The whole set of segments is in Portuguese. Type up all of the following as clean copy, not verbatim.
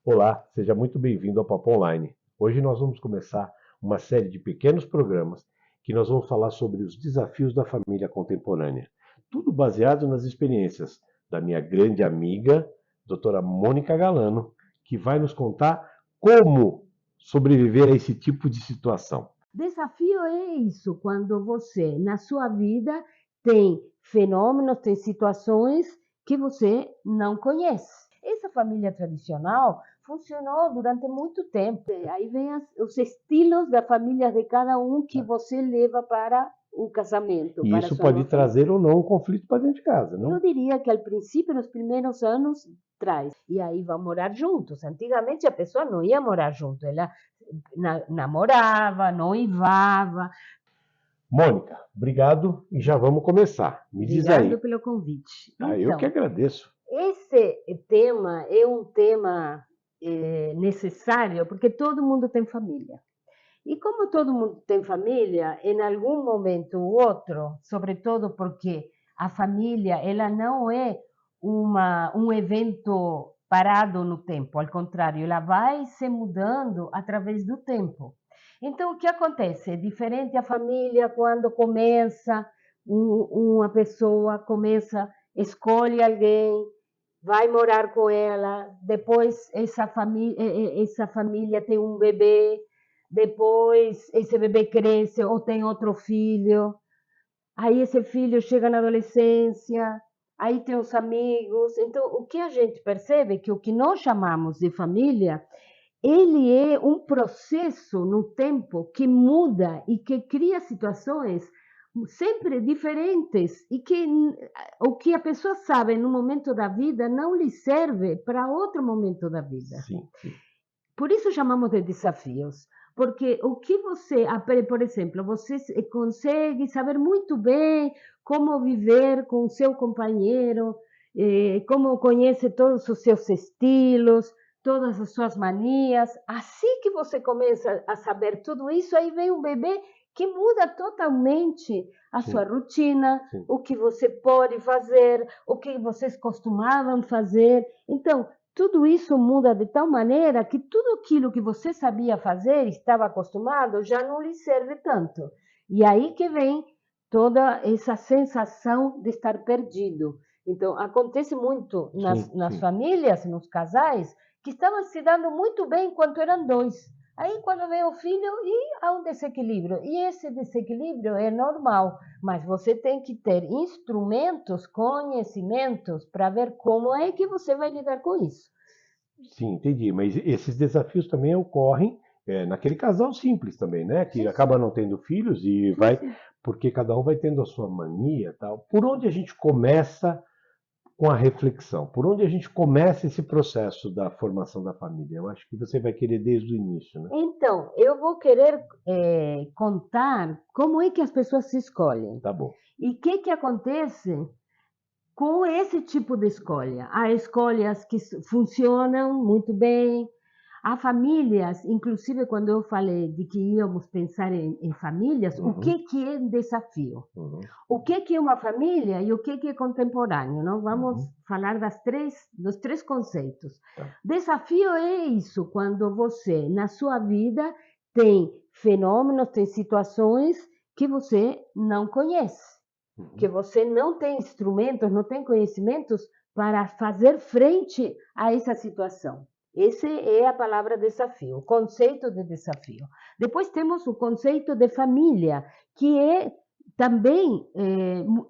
Olá, seja muito bem-vindo ao Papo Online. Hoje nós vamos começar uma série de pequenos programas que nós vamos falar sobre os desafios da família contemporânea. Tudo baseado nas experiências da minha grande amiga, doutora Mônica Galano, que vai nos contar como sobreviver a esse tipo de situação. Desafio é isso, quando você, na sua vida, tem fenômenos, tem situações que você não conhece. Essa família tradicional funcionou durante muito tempo. Aí vem os estilos da família de cada um que você leva para o casamento. E para isso sua pode nova trazer ou não um conflito para dentro de casa, Eu não? diria que ao princípio, nos primeiros anos, traz. E aí vão morar juntos. Antigamente a pessoa não ia morar junto, ela namorava, noivava. Mônica, obrigado e já vamos começar. Me diz Obrigado aí. pelo convite. Eu que Então, agradeço. esse tema é um tema necessário porque todo mundo tem família. E como todo mundo tem família, em algum momento ou outro, sobretudo porque a família ela não é um evento parado no tempo, ao contrário, ela vai se mudando através do tempo. Então, o que acontece? É diferente a família quando começa, uma pessoa começa, escolhe alguém, vai morar com ela, depois essa família tem um bebê, depois esse bebê cresce ou tem outro filho, aí esse filho chega na adolescência, aí tem os amigos. Então, o que a gente percebe é que o que nós chamamos de família, ele é um processo no tempo que muda e que cria situações sempre diferentes e que o que a pessoa sabe no momento da vida não lhe serve para outro momento da vida. Sim, sim. Por isso chamamos de desafios, porque o que você, por exemplo, você consegue saber muito bem como viver com o seu companheiro, como conhece todos os seus estilos, todas as suas manias. Assim que você começa a saber tudo isso, aí vem um bebê que muda totalmente a Sim, sua rotina, sim. o que você pode fazer, o que vocês costumavam fazer. Então, tudo isso muda de tal maneira que tudo aquilo que você sabia fazer, estava acostumado, já não lhe serve tanto. E aí que vem toda essa sensação de estar perdido. Então, acontece muito Sim, nas sim. famílias, nos casais, que estavam se dando muito bem enquanto eram dois. Aí, quando vem o filho, e há um desequilíbrio. E esse desequilíbrio é normal, mas você tem que ter instrumentos, conhecimentos, para ver como é que você vai lidar com isso. Sim, entendi. Mas esses desafios também ocorrem naquele casal simples também, né? Que Sim, acaba sim, não tendo filhos e sim, vai, sim. porque cada um vai tendo a sua mania, e tal. Por onde a gente começa com a reflexão? Por onde a gente começa esse processo da formação da família? Eu acho que você vai querer desde o início, né? Então, eu vou querer contar como é que as pessoas se escolhem. Tá bom. E o que acontece com esse tipo de escolha. Há escolhas que funcionam muito bem. Há famílias, inclusive quando eu falei de que íamos pensar em famílias, o Uhum, que é um desafio? uhum, O que é uma família e o que é contemporâneo? Não vamos uhum. falar dos três conceitos. Tá. Desafio é isso, quando você, na sua vida, tem fenômenos, tem situações que você não conhece, que Uhum. você não tem instrumentos, não tem conhecimentos para fazer frente a essa situação. Essa é a palavra desafio, o conceito de desafio. Depois temos o conceito de família, que também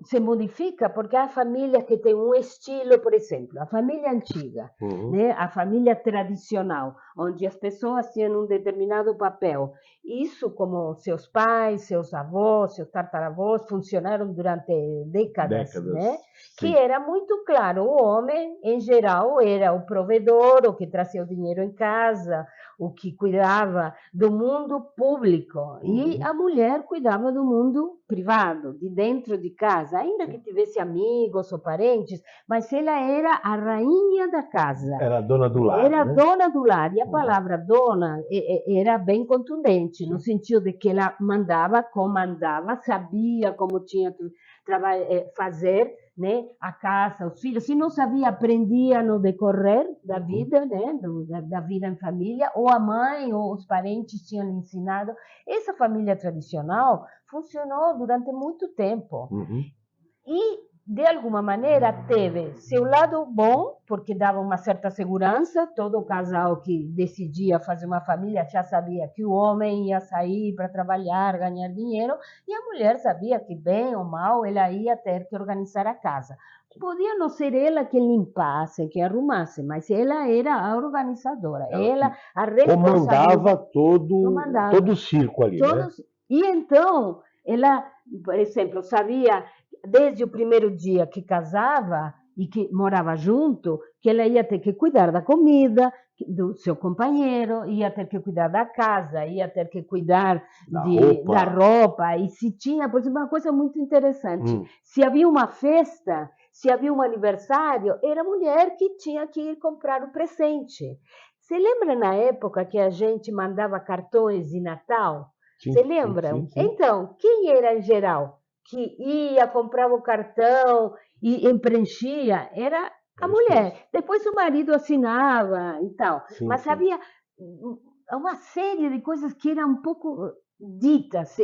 se modifica porque há famílias que têm um estilo, por exemplo, a família antiga, Uhum. né? A família tradicional, onde as pessoas tinham um determinado papel. Isso, como seus pais, seus avós, seus tataravós, funcionaram durante décadas, né? Décadas, Que sim. era muito claro, o homem, em geral, era o provedor, o que trazia o dinheiro em casa, o que cuidava do mundo público, e Uhum. a mulher cuidava do mundo privado, de dentro de casa, ainda que Sim. tivesse amigos ou parentes, mas ela era a rainha da casa. Era a dona do lar, Era né? dona do lar, e a Uhum. palavra dona era bem contundente, no Sim. sentido de que ela mandava, comandava, sabia como tinha que fazer, né, a casa, os filhos. Se não sabia, aprendia no decorrer da vida, né, da vida em família, ou a mãe ou os parentes tinham ensinado. Essa família tradicional funcionou durante muito tempo. E, de alguma maneira, teve seu lado bom, porque dava uma certa segurança. Todo casal que decidia fazer uma família já sabia que o homem ia sair para trabalhar, ganhar dinheiro, e a mulher sabia que, bem ou mal, ela ia ter que organizar a casa. Podia não ser ela que limpasse, que arrumasse, mas ela era a organizadora, ela a responsável. Comandava todo o circo ali, né? E então, ela, por exemplo, sabia desde o primeiro dia que casava e que morava junto, que ela ia ter que cuidar da comida do seu companheiro, ia ter que cuidar da casa, ia ter que cuidar da roupa. E se tinha, por exemplo, uma coisa muito interessante, se havia uma festa, se havia um aniversário, era a mulher que tinha que ir comprar o presente. Você lembra na época que a gente mandava cartões de Natal? Você lembra? Sim. Então, quem era em geral que ia, comprava o cartão e preenchia? Era a mulher. Depois o marido assinava e tal. Mas havia uma série de coisas que eram um pouco ditas.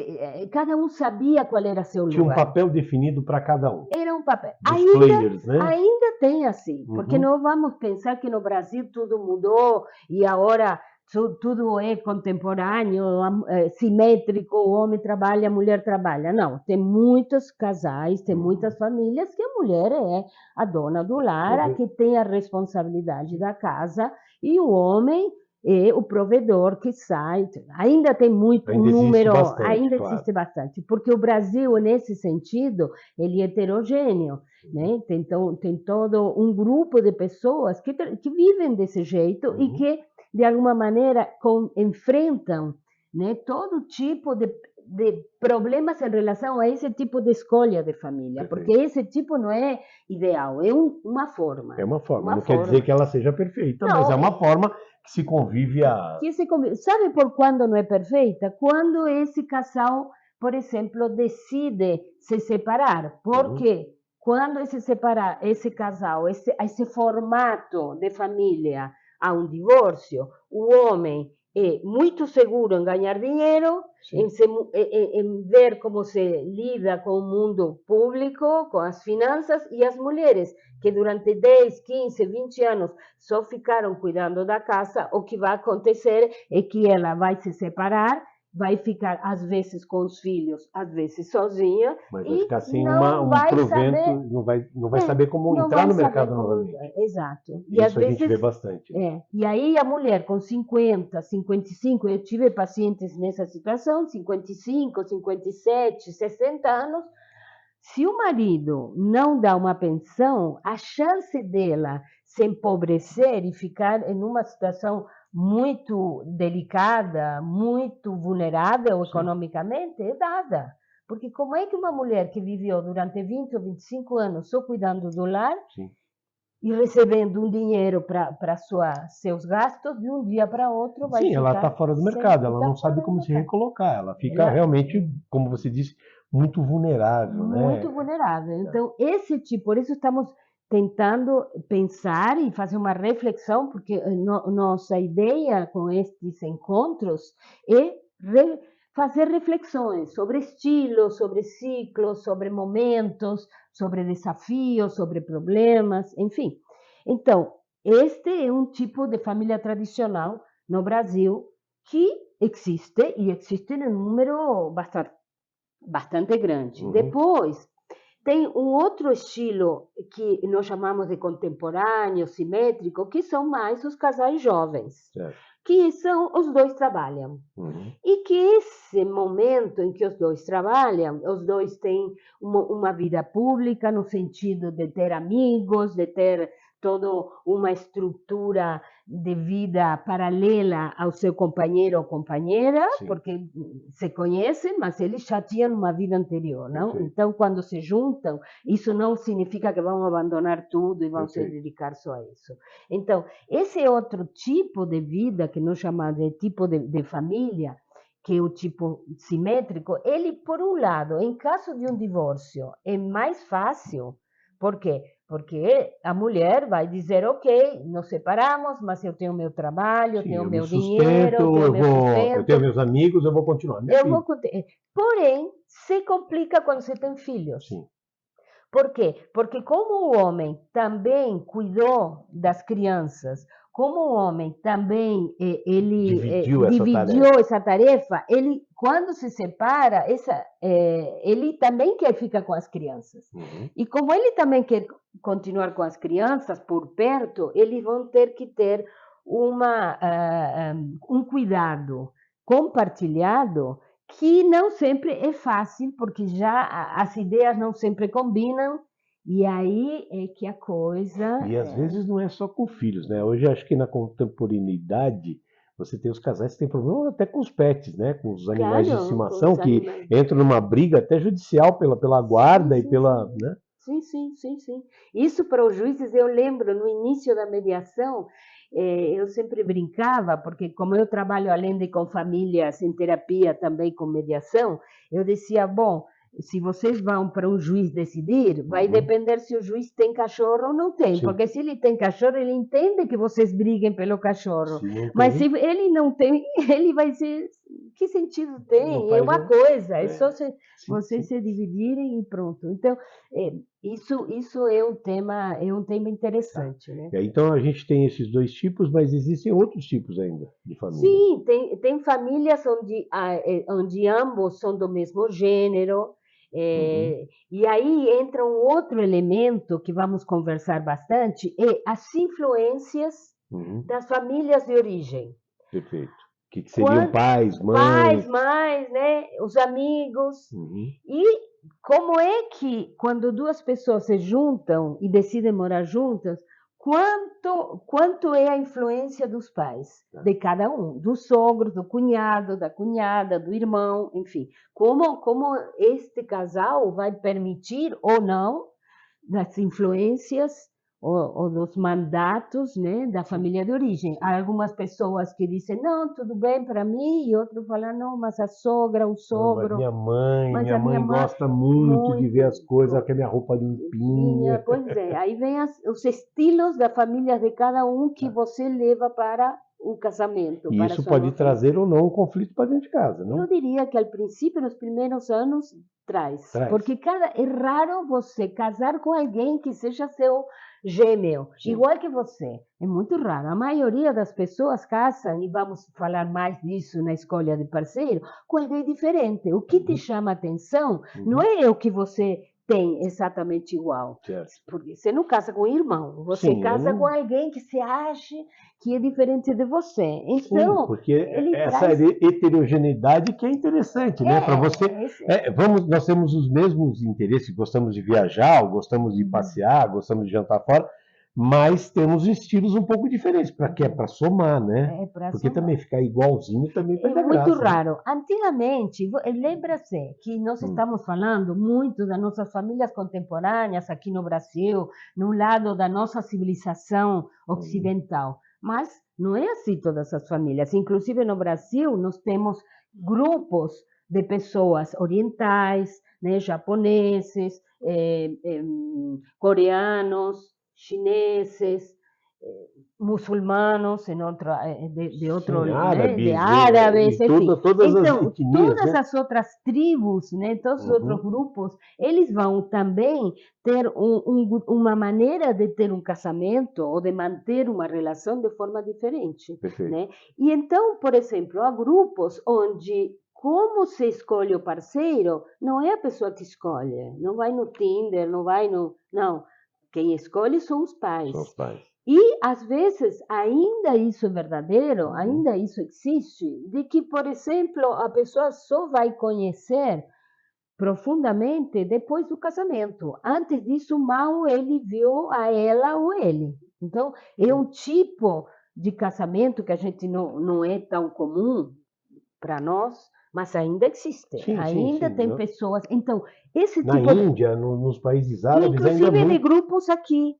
Cada um sabia qual era seu lugar. Tinha um papel definido para cada um. Era um papel. Players, né? Ainda tem assim, porque não vamos pensar que no Brasil tudo mudou e agora tudo é contemporâneo, simétrico, o homem trabalha, a mulher trabalha. Não, tem muitos casais, tem muitas famílias que a mulher é a dona do lar, a que tem a responsabilidade da casa, e o homem é o provedor que sai. Ainda tem muito número, ainda existe bastante, porque o Brasil, nesse sentido, ele é heterogêneo, né? Tem todo um grupo de pessoas que vivem desse jeito e que de alguma maneira enfrentam, né, todo tipo de problemas em relação a esse tipo de escolha de família, porque esse tipo não é ideal, é uma forma. É uma forma, não quer dizer que ela seja perfeita, mas é uma forma que se convive Sabe por quando não é perfeita? Quando esse casal, por exemplo, decide se separar. Porque quando esse casal, esse formato de família, há um divórcio, o homem é muito seguro em ganhar dinheiro, em ver como se lida com o mundo público, com as finanças, e as mulheres, que durante 10, 15, 20 anos só ficaram cuidando da casa, o que vai acontecer é que ela vai se separar, vai ficar, às vezes, com os filhos, às vezes sozinha. Mas vai ficar sem um provento, não vai saber como entrar no mercado novamente. Exato. E isso a gente vê bastante. E aí a mulher com 50, 55, eu tive pacientes nessa situação, 55, 57, 60 anos, se o marido não dá uma pensão, a chance dela se empobrecer e ficar em uma situação muito delicada, muito vulnerável economicamente, é dada. Porque como é que uma mulher que viveu durante 20 ou 25 anos só cuidando do lar e recebendo um dinheiro para seus gastos, de um dia para outro vai ficar... ela está fora do mercado, ela não sabe como se recolocar, ela fica realmente, como você disse, muito vulnerável. Muito vulnerável. Então, por isso estamos tentando pensar e fazer uma reflexão, porque nossa ideia com estes encontros é fazer reflexões sobre estilos, sobre ciclos, sobre momentos, sobre desafios, sobre problemas, enfim. Então, este é um tipo de família tradicional no Brasil que existe, e existe em um número bastante grande. Depois, tem um outro estilo que nós chamamos de contemporâneo, simétrico, que são mais os casais jovens, que são os dois trabalham. E que esse momento em que os dois trabalham, os dois têm uma vida pública, no sentido de ter amigos, de ter toda uma estrutura de vida paralela ao seu companheiro ou companheira, porque se conhecem, mas eles já tinham uma vida anterior, não? Então, quando se juntam, isso não significa que vão abandonar tudo e vão se dedicar só a isso. Então, esse outro tipo de vida, que nós chamamos de tipo de família, que é o tipo simétrico, ele, por um lado, em caso de um divórcio, é mais fácil. Por quê? Porque a mulher vai dizer, ok, nos separamos, mas eu tenho meu trabalho, eu Sim, tenho eu me meu dinheiro, eu sustento, tenho meu eu tenho sustento, meus amigos, eu vou continuar minha eu vida. vou... Porém, se complica quando você tem filhos. Sim, Por quê? Porque como o homem também cuidou das crianças, como o homem também dividiu essa dividiu tarefa. essa tarefa, ele quando se separa, ele também quer ficar com as crianças. Uhum. E como ele também quer continuar com as crianças por perto, eles vão ter que ter um cuidado compartilhado que não sempre é fácil, porque já as ideias não sempre combinam, e aí é que a coisa... E às vezes não é só com filhos, né? Hoje acho que na contemporaneidade você tem os casais que têm problema até com os pets, né? Com os animais de Claro, com estimação os que animais. entram numa briga até judicial pela Sim, guarda e sim, pela, sim. né? Sim, sim, sim, sim. Isso para os juízes, eu lembro, no início da mediação, eu sempre brincava, porque como eu trabalho além de com famílias em terapia, também com mediação, eu dizia, bom, se vocês vão para um juiz decidir, vai Uhum. depender se o juiz tem cachorro ou não tem, Sim. porque se ele tem cachorro, ele entende que vocês briguem pelo cachorro, Se não mas se tem, ele não tem, ele vai ser, que sentido não tem? É faz. uma coisa, é só Sim, vocês sim. se dividirem e pronto. Então, isso é um tema Tá. interessante, né? E aí, então a gente tem esses dois tipos, mas existem outros tipos ainda de família. Sim, tem famílias onde ambos são do mesmo gênero, Uhum. e aí entra um outro elemento que vamos conversar bastante, é as influências Uhum. das famílias de origem. Perfeito. Que seriam Quando, pais, pais, mães. mães, né? Os amigos. Uhum. E como é que, quando duas pessoas se juntam e decidem morar juntas, quanto é a influência dos pais, de cada um, do sogro, do cunhado, da cunhada, do irmão, enfim. Como este casal vai permitir ou não das influências ou dos mandatos, né, da Sim. família de origem. Há algumas pessoas que dizem, não, tudo bem para mim, e outros falam, não, mas a sogra, o Não, mas sogro, mas minha a minha mãe mãe, gosta muito de ver as muito, coisas, ela quer minha roupa limpinha. pois é, aí vem os estilos da família de cada um que você leva para o casamento, E para a isso sua pode nova família. trazer ou não um conflito para dentro de casa, Eu não? diria que ao princípio, nos primeiros anos, traz. Traz. Porque é raro você casar com alguém que seja seu gêmeo, Sim. igual que você. É muito raro. A maioria das pessoas casam, e vamos falar mais disso na escolha de parceiro, com alguém diferente. O que te Uhum. chama a atenção não Uhum. é o que você tem exatamente igual. Certo. Porque você não casa com um irmão, você Sim, eu casa com não. alguém que você acha que é diferente de você. Sim, Então, porque ele essa traz... heterogeneidade que é interessante, né? Para você, nós temos os mesmos interesses, gostamos de viajar, gostamos de passear, gostamos de jantar fora, mas temos estilos um pouco diferentes, para quê? Para somar, né? É para Porque também somar. ficar igualzinho também É perde a muito graça, né? raro. Antigamente, lembra-se que nós Hum, estamos falando muito das nossas famílias contemporâneas aqui no Brasil, no lado da nossa civilização hum, ocidental. Mas não é assim todas as famílias. Inclusive no Brasil, nós temos grupos de pessoas orientais, né, japoneses, coreanos, chineses, muçulmanos, de outro, sim, né, de árabes, árabes, e enfim. todas as Então, etnias, todas né? as outras tribos, né, todos os outros Uhum, grupos, eles vão também ter uma maneira de ter um casamento ou de manter uma relação de forma diferente, perfeito. né? E então, por exemplo, há grupos onde como se escolhe o parceiro, não é a pessoa que escolhe, não vai no Tinder, não vai no... Não, quem escolhe são os pais. São os pais. E, às vezes, ainda isso é verdadeiro, Uhum. ainda isso existe, de que, por exemplo, a pessoa só vai conhecer profundamente depois do casamento. Antes disso, mal ele viu a ela ou ele. Então, é um tipo de casamento que a gente não é tão comum para nós, mas ainda existe, Sim, sim, ainda sim. tem pessoas. Então, esse Na tipo de. Índia, nos países árabes, ainda Inclusive de muito. grupos aqui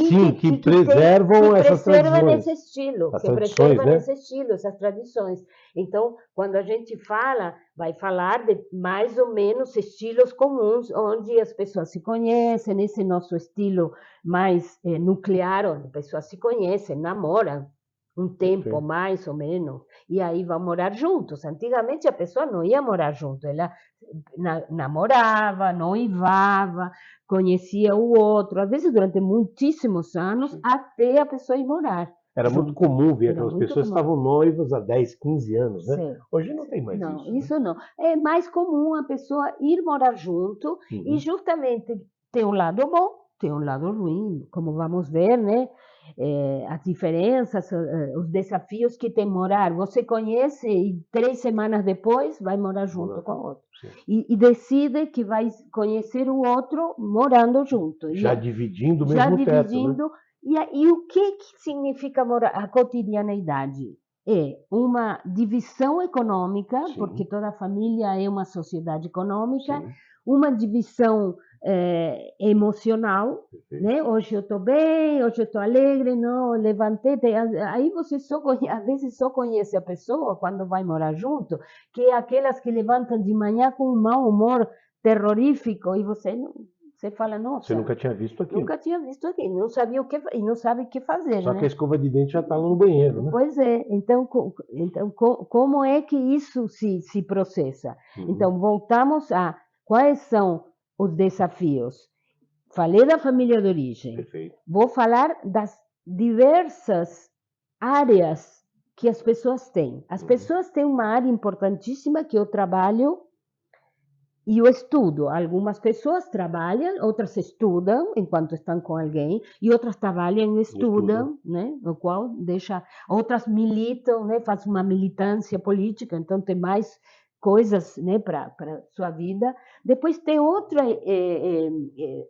Sim, que que preservam essas preservam esse tradições. estilo, As que tradições, preservam né? esse estilo, essas tradições. Então, quando a gente fala, vai falar de mais ou menos estilos comuns, onde as pessoas se conhecem, esse nosso estilo mais nuclear, onde as pessoas se conhecem, namoram um tempo Perfeito. mais ou menos, e aí vão morar juntos. Antigamente a pessoa não ia morar junto, ela namorava, noivava, conhecia o outro, às vezes durante muitíssimos anos, Sim. até a pessoa ir morar Era muito junto. comum ver Era aquelas muito pessoas que comum. estavam noivas há 10, 15 anos, né? Sim, Hoje não sim. tem mais Não, isso, né? isso não. É mais comum a pessoa ir morar junto e Uhum. justamente tem um lado bom, tem um lado ruim, como vamos ver, né? As diferenças, os desafios que tem morar. Você conhece e 3 semanas depois vai morar junto com o outro. Sim. E decide que vai conhecer o outro morando junto. Já dividindo o Já mesmo teto, né? dividindo. E o que significa morar, a cotidianeidade? É uma divisão econômica, porque Sim, toda família é uma sociedade econômica, sim, uma divisão emocional, perfeito. né? Hoje eu estou bem, hoje eu estou alegre, não, levantei. Aí você só conhece, às vezes só conhece a pessoa quando vai morar junto, que é aquelas que levantam de manhã com um mau humor terrorífico e você fala, Você nossa, nunca tinha visto aquilo. nunca tinha visto aqui, não sabia o que e não sabe o que fazer, Só que a né? escova de dente já está lá no banheiro, né? Pois é, então, como é que isso se processa? Uhum. Então, voltamos a quais são os desafios. Falei da família de origem, Perfeito. vou falar das diversas áreas que as pessoas têm. As pessoas têm uma área importantíssima que é o trabalho e o estudo. Algumas pessoas trabalham, outras estudam enquanto estão com alguém, e outras trabalham e estudam, né? O qual deixa. Outras militam, né? Fazem uma militância política, então tem mais coisas, né, para sua vida. Depois tem outra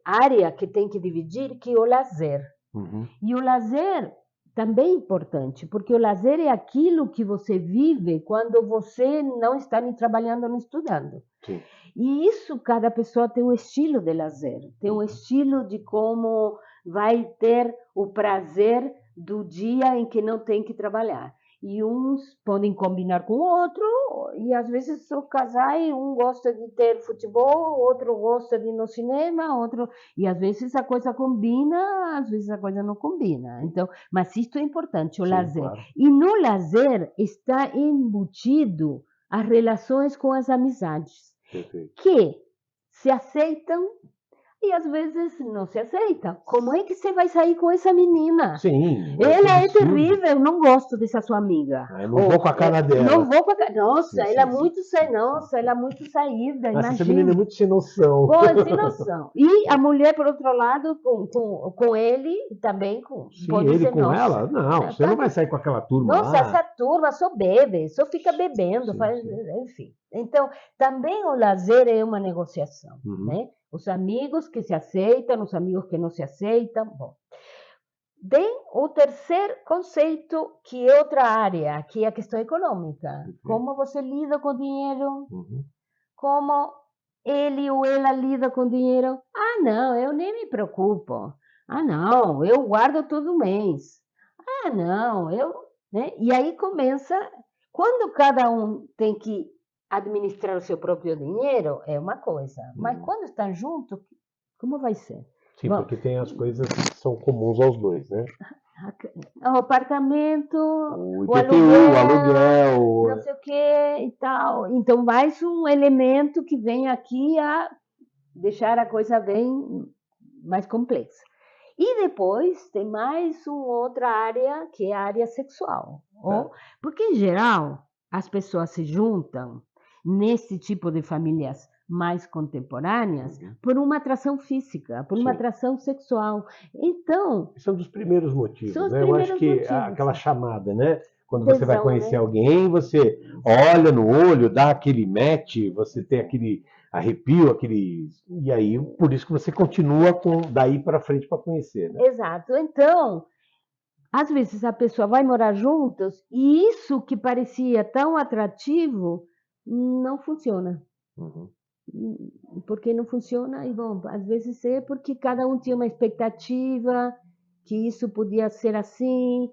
área que tem que dividir, que é o lazer. Uhum. E o lazer também é importante, porque o lazer é aquilo que você vive quando você não está nem trabalhando nem estudando. Sim. E isso, cada pessoa tem um estilo de lazer, tem um estilo de como vai ter o prazer do dia em que não tem que trabalhar. E uns podem combinar com o outro, e às vezes o casais, um gosta de ter futebol, outro gosta de ir no cinema, outro. E às vezes a coisa combina, às vezes a coisa não combina. Então, mas isto é importante, o Sim, lazer. claro. E no lazer está embutido as relações com as amizades Perfeito. que se aceitam e às vezes não se aceitam. Como é que você vai sair com essa menina? Sim, Ela é absurdo. terrível, eu não gosto dessa sua amiga. Eu não vou com a cara dela. Não vou com a cara. Nossa, Sim, ela é sim, muito sim, nossa, sim. ela é muito saída, Nossa, essa imagina. menina é muito sem noção. Pô, sem noção. E a mulher, por outro lado, com ele, também Sim, pode ele ser com nossa. ela? Não, você não vai sair com aquela turma Nossa, lá. essa turma só bebe, só fica bebendo, Sim, faz, sim. enfim. Então, também o lazer é uma negociação, Uhum. né? Os amigos que se aceitam, os amigos que não se aceitam. Bom, tem o terceiro conceito, que é outra área, que é a questão econômica. Perfeito. Como você lida com o dinheiro, Uhum. como ele ou ela lida com o dinheiro. Ah, não, eu nem me preocupo. Ah, não, eu guardo todo mês. Ah, não, eu. Né? E aí começa. Quando cada um tem que administrar o seu próprio dinheiro, é uma coisa. Mas quando estão juntos, como vai ser? Sim, Bom, porque tem as coisas que são comuns aos dois, né? o apartamento, O o IPTU, o aluguel. não sei o que e tal. Então, mais um elemento que vem aqui a deixar a coisa bem mais complexa. E depois tem mais uma outra área, que é a área sexual. Porque, em geral, as pessoas se juntam nesse tipo de famílias mais contemporâneas por uma atração física, por uma Sim. atração sexual. Então, Esse é um dos primeiros motivos, são os né? Eu acho primeiros que motivos. aquela chamada, né? Quando você vai Tesão, conhecer né? alguém, você olha no olho, dá aquele match, você tem aquele arrepio, aquele. E aí, por isso que você continua com daí para frente para conhecer, né? Exato. Então, às vezes a pessoa vai morar juntos e isso que parecia tão atrativo não funciona. Uhum. Por que não funciona? E, bom, às vezes é porque cada um tinha uma expectativa, que isso podia ser assim,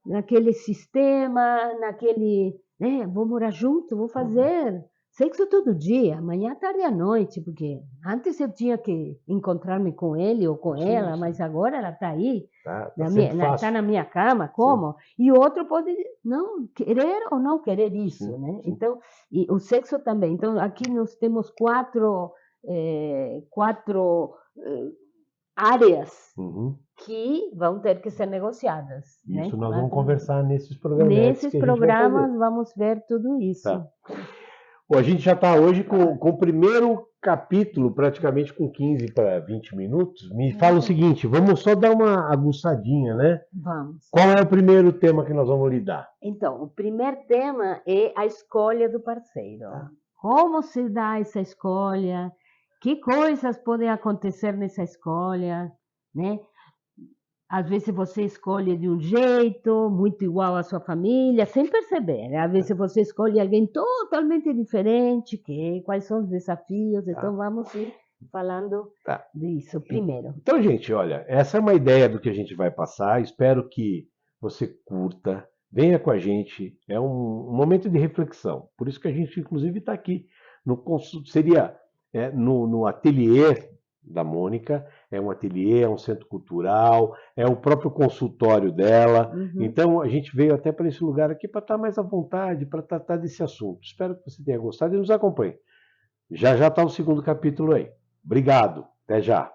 naquele sistema, naquele, né, vou morar junto, vou fazer sexo todo dia, manhã, tarde e à noite, porque antes eu tinha que encontrar-me com ele ou com Sim, ela, mas sim. agora ela está aí, Tá sempre tá fácil. na minha cama, Sim, como? E o outro pode não querer ou não querer isso, sim, né? sim. Então, e o sexo também. Então, aqui nós temos quatro áreas Uhum. que vão ter que ser negociadas, né? Isso nós vamos conversar nesses programetes Nesses que a gente vai fazer. programas vamos ver tudo Tá. isso. Bom, a gente já está hoje com o primeiro capítulo, praticamente com 15 para 20 minutos. Me fala o seguinte, vamos só dar uma aguçadinha, né? Vamos. Qual é o primeiro tema que nós vamos lidar? Então, o primeiro tema é a escolha do parceiro. Como se dá essa escolha? Que coisas podem acontecer nessa escolha, né? Às vezes você escolhe de um jeito, muito igual à sua família, sem perceber, né? Às vezes você escolhe alguém totalmente diferente, quais são os desafios, Tá, então vamos ir falando tá. disso primeiro. Então, gente, olha, essa é uma ideia do que a gente vai passar. Espero que você curta, venha com a gente. É um momento de reflexão. Por isso que a gente, inclusive, está aqui. Seria no ateliê da Mônica, é um ateliê, é um centro cultural, é o próprio consultório dela. Então, a gente veio até para esse lugar aqui para estar mais à vontade, para tratar desse assunto. Espero que você tenha gostado e nos acompanhe. Já já está o segundo capítulo aí. Obrigado. Até já.